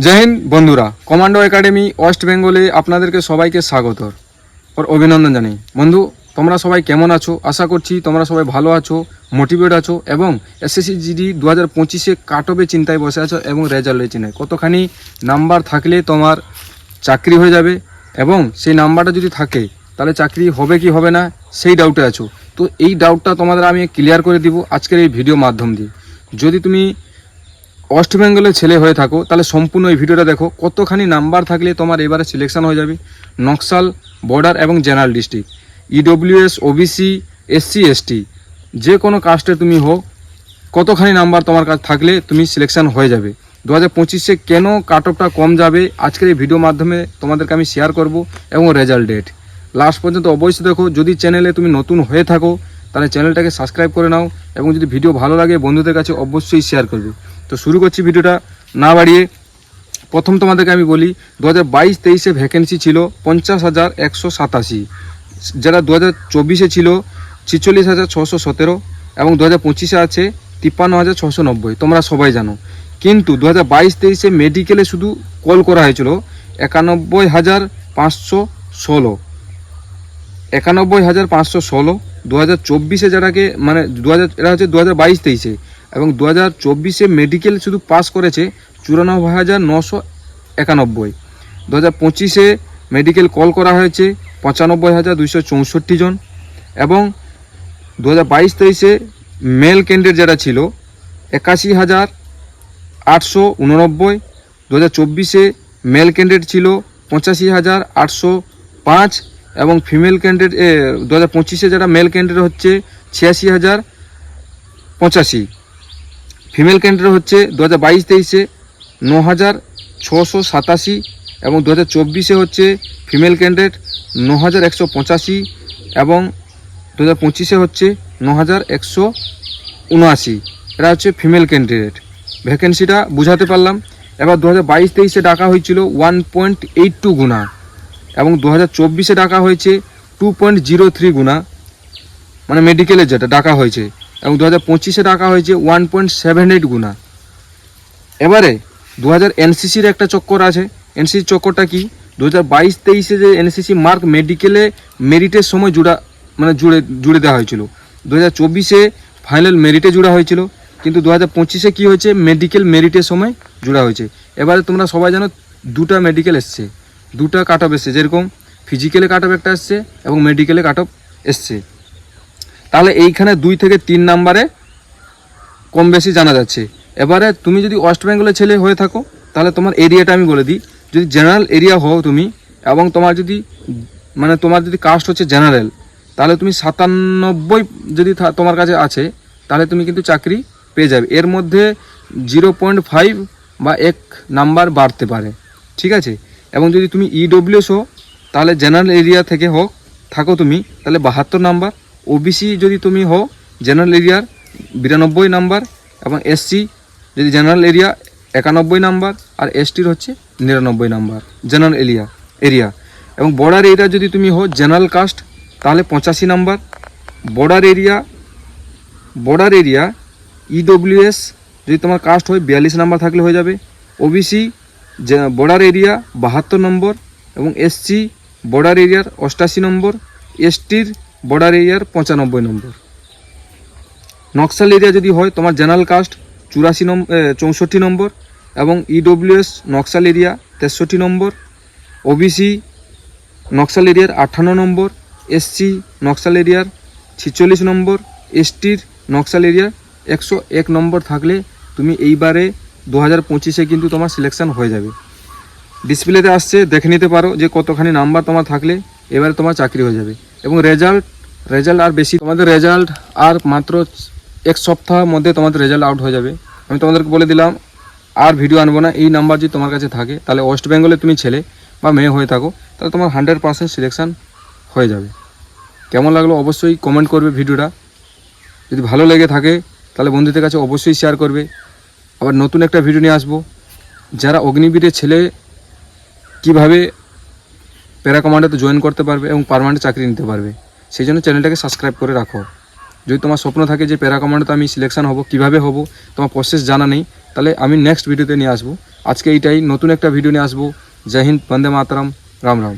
জয় হিন্দ বন্ধুরা, commando academy West বেঙ্গলে আপনাদেরকে সবাইকে স্বাগত ও অভিনন্দন জানাই। বন্ধু, তোমরা সবাই কেমন আছো? আশা করছি তোমরা সবাই ভালো আছো, মোটিভেট আছো এবং এসএসসি জিডি 2025-এ কাট অফে চিন্তায় বসে আছো এবং রেজাল্টের চিন্তায়। কতখানি নাম্বার থাকলে তোমার চাকরি হয়ে যাবে এবং সেই নাম্বারটা যদি থাকে তাহলে চাকরি হবে কি হবে না সেই ডাউটে আছো। তো এই ডাউটটা তোমাদের আমি ক্লিয়ার করে দিব আজকের এই ভিডিও মাধ্যম দিয়ে। যদি তুমি ওয়েস্ট বেঙ্গলের ছেলে হয়ে থাকো তাহলে সম্পূর্ণ এই ভিডিওটা দেখো। কতখানি নাম্বার থাকলে তোমার এবারে সিলেকশন হয়ে যাবে নকশাল, বর্ডার এবং general district, EWS, OBC, SC, ST, যে কোনো কাস্টে তুমি হোক, কতখানি নাম্বার তোমার কাছে থাকলে তুমি সিলেকশন হয়ে যাবে। 2025-এ কেন কাট অফটা কম যাবে আজকের এই ভিডিও মাধ্যমে তোমাদেরকে আমি শেয়ার করব এবং রেজাল্ট ডেট লাস্ট পর্যন্ত অবশ্যই দেখো। যদি চ্যানেলে তুমি নতুন হয়ে থাকো তাহলে চ্যানেলটাকে সাবস্ক্রাইব করে নাও এবং যদি ভিডিও ভালো লাগে বন্ধুদের কাছে অবশ্যই শেয়ার করবে। তো শুরু করছি ভিডিওটা না বাড়িয়ে। প্রথম তোমাদেরকে আমি বলি 2022-23-এ ভ্যাকেন্সি ছিল 50,187, যারা 2024-এ ছিল 46,617 এবং 2025-এ আছে 53,690, তোমরা সবাই জানো। কিন্তু 2022-23-এ মেডিকেলে শুধু কল করা হয়েছিল 91,516, 91,516। 2024-এ যারাকে মানে এরা হচ্ছে 2022-23-এ এবং 2024-এ মেডিকেল শুধু পাস করেছে 94,991। 2025-এ মেডিকেল কল করা হয়েছে 95,264 জন এবং 2022-23-এ মেল ক্যান্ডিডেট যারা ছিল 81,889। 2024-এ মেল ক্যান্ডিডেট ছিল 85,805 এবং ফিমেল ক্যান্ডিডেট 2025-এ যারা মেল ক্যান্ডিডেট হচ্ছে 86,085। ফিমেল ক্যান্ডিডেট হচ্ছে 2022-23-এ 9,687 এবং 2024-এ হচ্ছে ফিমেল ক্যান্ডিডেট 9,185 এবং 2025-এ হচ্ছে 9,179। এরা হচ্ছে ফিমেল ক্যান্ডিডেট। ভ্যাকেন্সিটা বুঝাতে পারলাম। এবার 2022-23-এ ডাকা হয়েছিল 1.82 গুণা এবং 2024-এ ডাকা হয়েছে 2.03 গুণা, মানে মেডিকেলের যেটা ডাকা হয়েছে, এবং 2025-এ ডাকা হয়েছে 1.78 গুণা। এবারে 2000 এনসিসির একটা চক্কর আছে। এনসিসির চক্করটা কি? 2022-23-এ যে এনসিসি মার্ক মেডিকেলে মেরিটের সময় জুড়ে দেওয়া হয়েছিল। 2024-এ ফাইনাল মেরিটে জুড়া হয়েছিল, কিন্তু 2025-এ কী হয়েছে, মেডিকেল মেরিটের সময় জুড়া হয়েছে। এবারে তোমরা সবাই জানো দুটা মেডিকেল এসছে, দুটা কাট অফ এসছে, যেরকম ফিজিক্যালে কাট অফ একটা এসছে এবং মেডিকেলে কাট অফ এসছে। তাহলে এইখানে 2 থেকে 3 নাম্বারে কম বেশি জানা যাচ্ছে। এবারে তুমি যদি ওয়েস্ট বেঙ্গলের ছেলে হয়ে থাকো তাহলে তোমার এরিয়াটা আমি বলে দিই। যদি জেনারেল এরিয়া হও তুমি এবং তোমার যদি কাস্ট হচ্ছে জেনারেল, তাহলে তুমি 97 যদি তোমার কাছে আছে তাহলে তুমি কিন্তু চাকরি পেয়ে যাবে। এর মধ্যে 0.5 বা 1 নাম্বার বাড়তে পারে, ঠিক আছে। এবং যদি তুমি ইডব্লিউএস হো তাহলে জেনারেল এরিয়া থেকে থাকো তুমি, তাহলে 72 নাম্বার। ওবিসি যদি তুমি হো জেনারেল এরিয়ার 92 নাম্বার এবং এসসি যদি জেনারেল এরিয়া 91 নাম্বার আর এসটির হচ্ছে 99 নাম্বার জেনারেল এরিয়া। এবং বর্ডার এরিয়া যদি তুমি হো জেনারেল কাস্ট তাহলে 85 নাম্বার। বর্ডার এরিয়া ইডব্লিউএস যদি তোমার কাস্ট হয় 42 নাম্বার থাকলে হয়ে যাবে। ওবিসি বর্ডার এরিয়া 72 নম্বর এবং এসসি বর্ডার এরিয়ার 88 নম্বর, এসটির বর্ডার এরিয়ার 95 নম্বর। নকশাল এরিয়া যদি হয় তোমার জেনারেল কাস্ট 64 নম্বর এবং ইডব্লিউএস নকশাল এরিয়া 63 নম্বর, ওবিসি নকশাল এরিয়ার 58 নম্বর, এসসি নকশাল এরিয়ার 46 নম্বর, এসটির নকশাল এরিয়ার 101 নম্বর থাকলে তুমি এইবারে 2025-এ কিন্তু তোমার সিলেকশন হয়ে যাবে। ডিসপ্লেতে আসছে, দেখে নিতে পারো যে কতখানি নাম্বার তোমার থাকলে এবারে তোমার চাকরি হয়ে যাবে। এবং রেজাল্ট আর বেশি, তোমাদের রেজাল্ট আর মাত্র 1 সপ্তাহের মধ্যে তোমাদের রেজাল্ট আউট হয়ে যাবে। আমি তোমাদেরকে বলে দিলাম আর ভিডিও আনবো না। এই নাম্বার যদি তোমার কাছে থাকে তাহলে ওয়েস্ট বেঙ্গলে তুমি ছেলে বা মেয়ে হয়ে থাকো তাহলে তোমার 100% সিলেকশন হয়ে যাবে। কেমন লাগলো অবশ্যই কমেন্ট করবে ভিডিওটা। যদি ভালো লেগে থাকে তাহলে বন্ধুদের কাছে অবশ্যই শেয়ার করবে। আবার নতুন একটা ভিডিও নিয়ে আসবো, যারা অগ্নিবীরের ছেলে কিভাবে প্যারা কমান্ডোতে জয়েন করতে পারবে এবং পার্মানেন্ট চাকরি নিতে পারবে, সেই জন্য চ্যানেলটাকে সাবস্ক্রাইব করে রাখো। যদি তোমার স্বপ্ন থাকে যে প্যারা কমান্ডোতে আমি সিলেকশন হব, কীভাবে হব তোমার প্রসেস জানা নেই, তাহলে আমি নেক্সট ভিডিওতে নিয়ে আসবো। আজকে এইটাই, নতুন একটা ভিডিও নিয়ে আসবো। জয় হিন্দ, বন্দে মাতরম, রাম রাম।